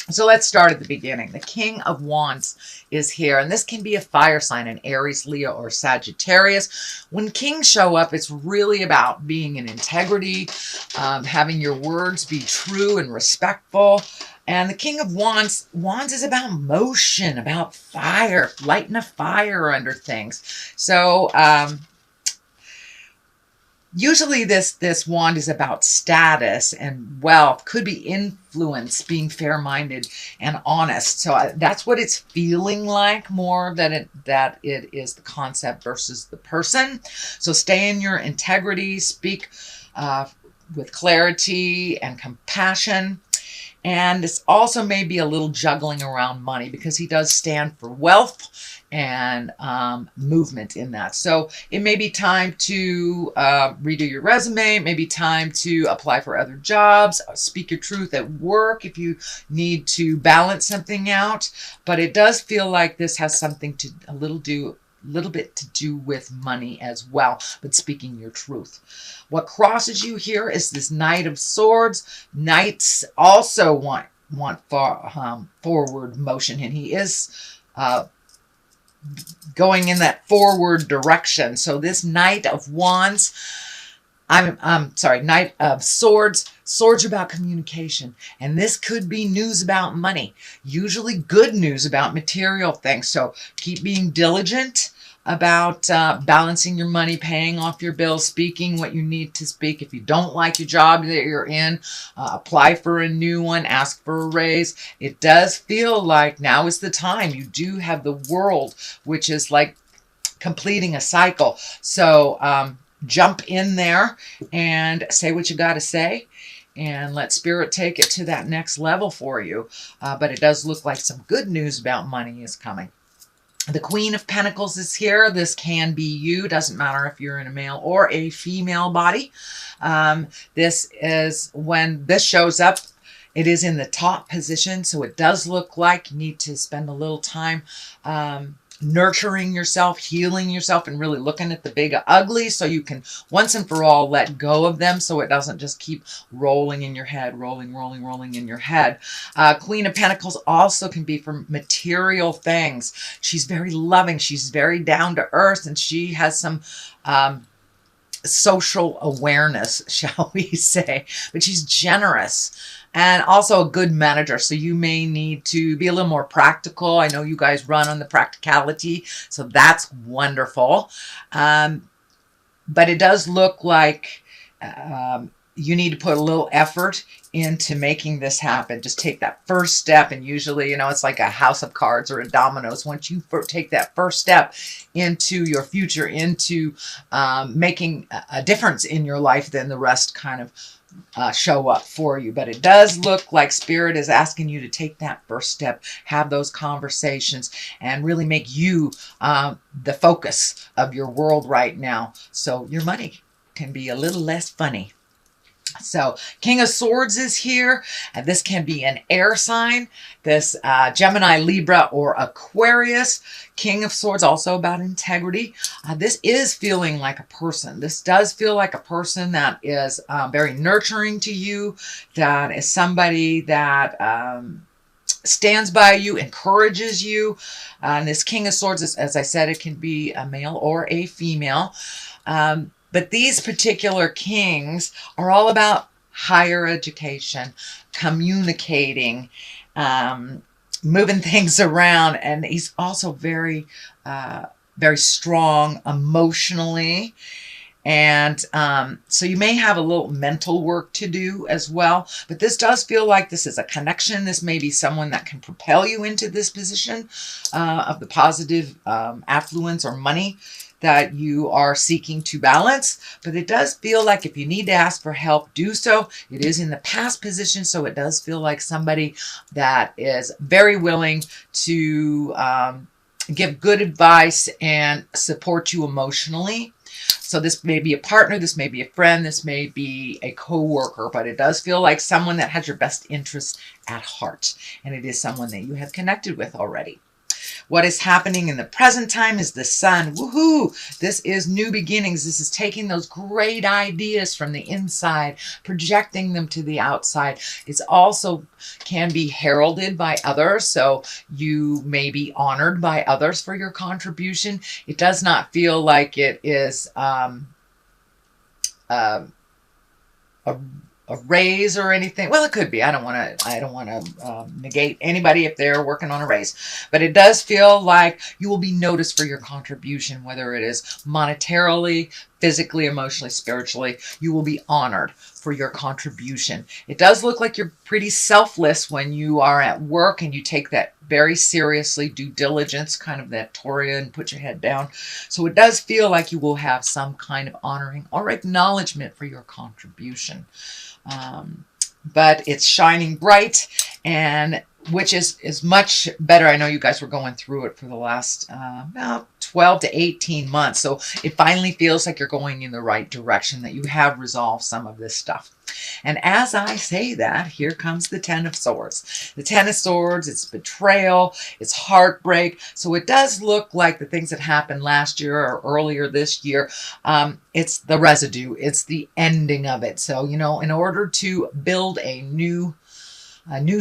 So let's start at the beginning. The King of Wands is here, and this can be a fire sign, an Aries, Leo, or Sagittarius. When kings show up, it's really about being in integrity, having your words be true and respectful. And the King of Wands is about motion, about fire, lighting a fire under things. So, usually this wand is about status and wealth, could be influence, being fair-minded and honest. So that's what it's feeling like, more than that it is the concept versus the person. So stay in your integrity, speak with clarity and compassion. And it's also maybe a little juggling around money, because he does stand for wealth and movement in that. So it may be time to redo your resume, maybe time to apply for other jobs, speak your truth at work if you need to balance something out. But it does feel like this has something to a little bit to do with money as well, but speaking your truth. What crosses you here is this Knight of Swords. Knights also want forward motion, and he is going in that forward direction. So this Knight of Wands, Knight of Swords. Swords are about communication, and this could be news about money, usually good news about material things. So keep being diligent about balancing your money, paying off your bills, speaking what you need to speak. If you don't like your job that you're in, apply for a new one, ask for a raise. It does feel like now is the time. You do have the World, which is like completing a cycle. So jump in there and say what you got to say, and let Spirit take it to that next level for you. But it does look like some good news about money is coming. The Queen of Pentacles is here. This can be you. Doesn't matter if you're in a male or a female body. This is when this shows up. It is in the top position, so it does look like you need to spend a little time nurturing yourself, healing yourself, and really looking at the big ugly, so you can once and for all let go of them, so it doesn't just keep rolling in your head, rolling in your head. Queen of Pentacles also can be for material things. She's very loving, she's very down to earth, and she has some social awareness, shall we say, but she's generous and also a good manager. So you may need to be a little more practical. I know you guys run on the practicality, so that's wonderful. But it does look like you need to put a little effort into making this happen. Just take that first step, and usually, it's like a house of cards or a dominoes. Once you take that first step into your future, into making a difference in your life, then the rest kind of show up for you. But it does look like Spirit is asking you to take that first step, have those conversations, and really make you the focus of your world right now, so your money can be a little less funny. So King of Swords is here, and this can be an air sign, this Gemini, Libra, or Aquarius. King of Swords, also about integrity. This is feeling like a person. This does feel like a person that is very nurturing to you, that is somebody that stands by you, encourages you. And this King of Swords, is, as I said, it can be a male or a female. But these particular kings are all about higher education, communicating, moving things around. And he's also very, very strong emotionally. And so you may have a little mental work to do as well. But this does feel like this is a connection. This may be someone that can propel you into this position of the positive affluence or money that you are seeking to balance. But it does feel like if you need to ask for help, do so. It is in the past position, so it does feel like somebody that is very willing to give good advice and support you emotionally. So this may be a partner, this may be a friend, this may be a co-worker, but it does feel like someone that has your best interest at heart. And it is someone that you have connected with already. What is happening in the present time is the sun. Woohoo! This is new beginnings. This is taking those great ideas from the inside, projecting them to the outside. It's also can be heralded by others, so you may be honored by others for your contribution. It does not feel like it is a raise or anything. Well, it could be. I don't want to negate anybody if they're working on a raise, but it does feel like you will be noticed for your contribution, whether it is monetarily, physically, emotionally, spiritually. You will be honored for your contribution. It does look like you're pretty selfless when you are at work and you take that very seriously, due diligence, kind of that Taurus, and put your head down. So it does feel like you will have some kind of honoring or acknowledgement for your contribution. But it's shining bright, and which is much better. I know you guys were going through it for the last about 12 to 18 months. So it finally feels like you're going in the right direction, that you have resolved some of this stuff. And as I say that, here comes the Ten of Swords. The Ten of Swords, it's betrayal, it's heartbreak. So it does look like the things that happened last year or earlier this year, it's the residue, it's the ending of it. So, you know, in order to build a new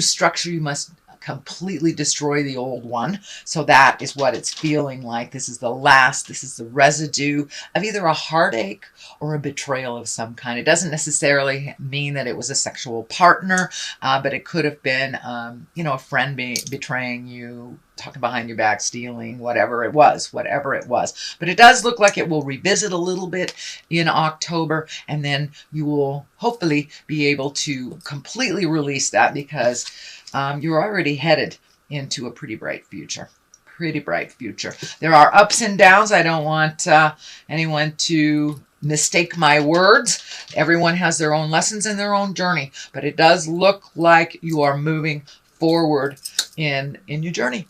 structure, you must completely destroy the old one. So that is what it's feeling like. This is the last, this is the residue of either a heartache or a betrayal of some kind. It doesn't necessarily mean that it was a sexual partner, but it could have been, you know, a friend betraying you, talking behind your back, stealing, whatever it was. But it does look like it will revisit a little bit in October, and then you will hopefully be able to completely release that, because you're already headed into a pretty bright future. There are ups and downs. I don't want anyone to mistake my words. Everyone has their own lessons and their own journey, but it does look like you are moving forward in your journey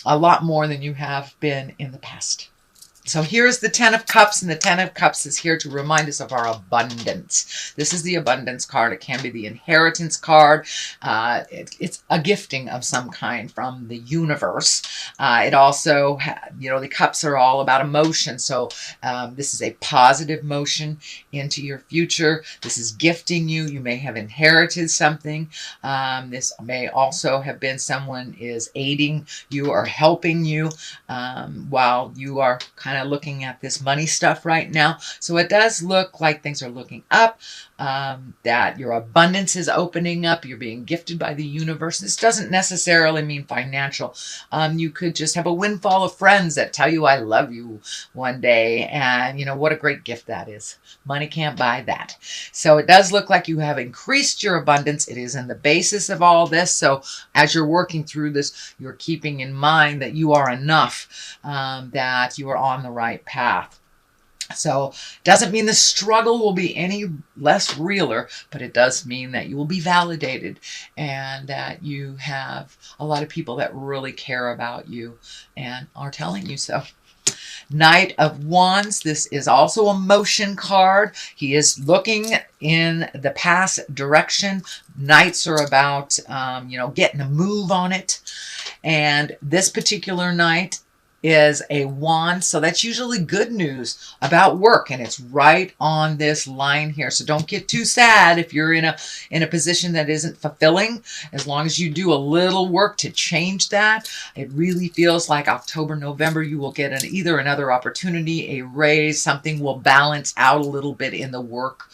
a lot more than you have been in the past. So here's the Ten of Cups, and the Ten of Cups is here to remind us of our abundance. This is the abundance card. It can be the inheritance card. It's a gifting of some kind from the universe. It also, you know, the cups are all about emotion. So this is a positive motion into your future. This is gifting you. You may have inherited something. This may also have been someone is aiding you or helping you while you are kind of looking at this money stuff right now. So it does look like things are looking up, that your abundance is opening up. You're being gifted by the universe. This doesn't necessarily mean financial. You could just have a windfall of friends that tell you I love you one day, and you know what a great gift that is. Money can't buy that. So it does look like you have increased your abundance. It is in the basis of all this. So as you're working through this, you're keeping in mind that you are enough, that you are on the right path. So doesn't mean the struggle will be any less realer, but it does mean that you will be validated, and that you have a lot of people that really care about you and are telling you so. Knight of Wands. This is also a motion card. He is looking in the past direction. Knights are about, you know, getting a move on it. And this particular knight is a wand, so that's usually good news about work, and it's right on this line here. So don't get too sad if you're in a position that isn't fulfilling. As long as you do a little work to change that, it really feels like October, November, you will get either another opportunity, a raise, something will balance out a little bit in the work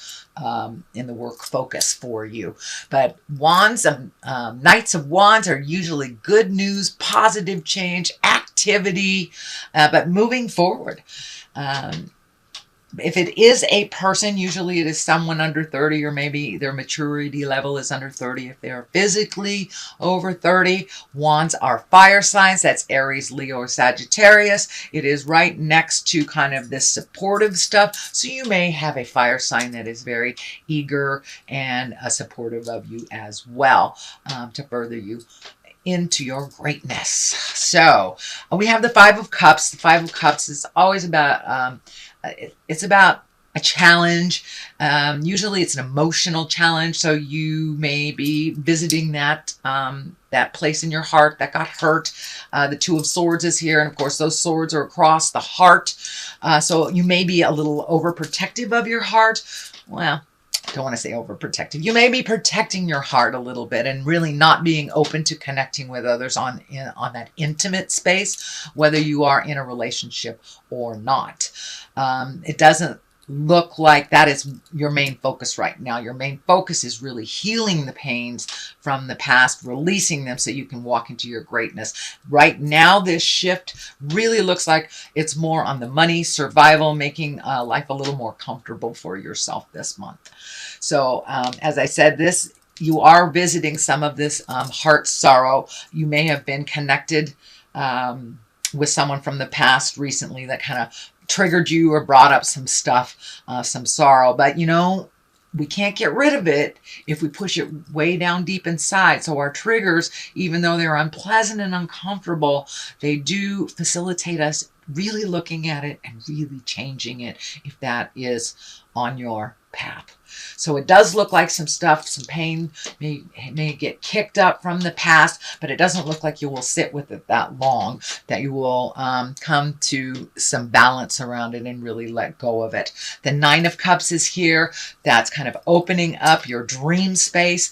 focus for you. But wands, Knights of Wands are usually good news, positive change, activity, but moving forward. If it is a person, usually it is someone under 30, or maybe their maturity level is under 30. If they are physically over 30, wands are fire signs. That's Aries, Leo, or Sagittarius. It is right next to kind of this supportive stuff. So you may have a fire sign that is very eager and supportive of you as well, to further you into your greatness. So we have the Five of Cups. The Five of Cups is always about, it's about a challenge. Usually it's an emotional challenge, so you may be visiting that that place in your heart that got hurt. The Two of Swords is here, and of course those swords are across the heart. So you may be a little overprotective of your heart. Well, I don't want to say overprotective. You may be protecting your heart a little bit and really not being open to connecting with others on that intimate space, whether you are in a relationship or not. It doesn't look like that is your main focus right now. Your main focus is really healing the pains from the past, releasing them so you can walk into your greatness. Right now, this shift really looks like it's more on the money, survival, making life a little more comfortable for yourself this month. So as I said, you are visiting some of this heart sorrow. You may have been connected with someone from the past recently that kind of triggered you or brought up some stuff, some sorrow. But you know, we can't get rid of it if we push it way down deep inside. So our triggers, even though they're unpleasant and uncomfortable, they do facilitate us really looking at it and really changing it if that is on your path. So it does look like some stuff, some pain may get kicked up from the past, but it doesn't look like you will sit with it that long, that you will come to some balance around it and really let go of it. The Nine of Cups is here. That's kind of opening up your dream space.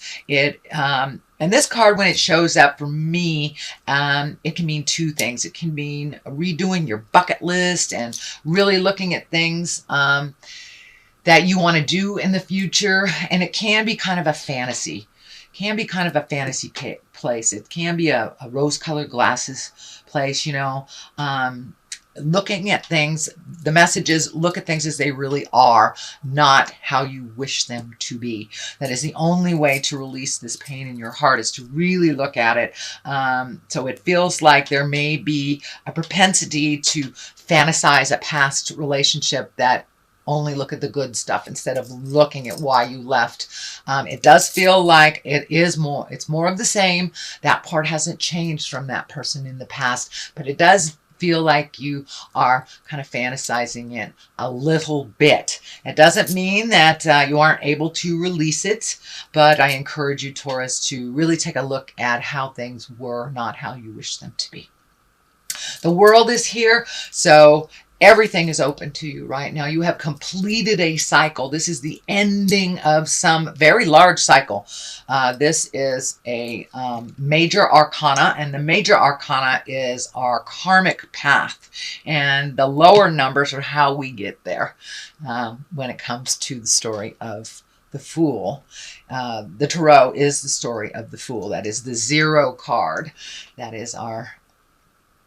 And this card, when it shows up for me, it can mean two things. It can mean redoing your bucket list and really looking at things that you want to do in the future. And it can be kind of a fantasy. It can be kind of a fantasy place. It can be a rose-colored glasses place, you know. Looking at things, the message is look at things as they really are, not how you wish them to be. That is the only way to release this pain in your heart, is to really look at it. So it feels like there may be a propensity to fantasize a past relationship that only look at the good stuff instead of looking at why you left. It does feel like it's more of the same. That part hasn't changed from that person in the past, but it does feel like you are kind of fantasizing it a little bit. It doesn't mean that you aren't able to release it, but I encourage you, Taurus, to really take a look at how things were, not how you wish them to be. The World is here, so everything is open to you right now. You have completed a cycle. This is the ending of some very large cycle. This is a major arcana, and the major arcana is our karmic path. And the lower numbers are how we get there when it comes to the story of the Fool. The Tarot is the story of the Fool. That is the 0 card. That is our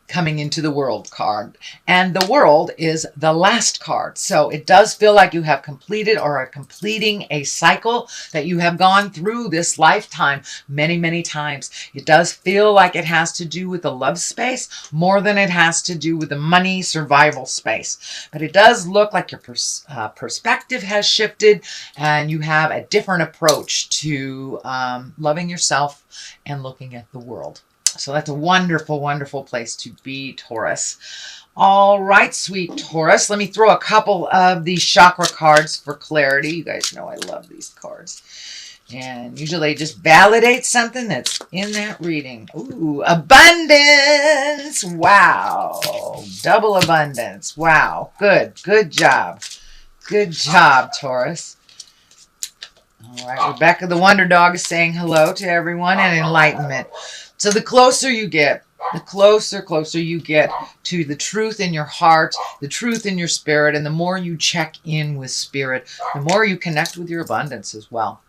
coming into the World card. And the World is the last card. So it does feel like you have completed or are completing a cycle that you have gone through this lifetime many, many times. It does feel like it has to do with the love space more than it has to do with the money survival space. But it does look like your perspective has shifted and you have a different approach to loving yourself and looking at the world. So that's a wonderful, wonderful place to be, Taurus. All right, sweet Taurus. Let me throw a couple of these chakra cards for clarity. You guys know I love these cards. And usually just validate something that's in that reading. Ooh, abundance. Wow. Double abundance. Wow. Good. Good job. Good job, Taurus. All right, Rebecca the Wonder Dog is saying hello to everyone and enlightenment. So the closer you get, the closer you get to the truth in your heart, the truth in your spirit, and the more you check in with spirit, the more you connect with your abundance as well.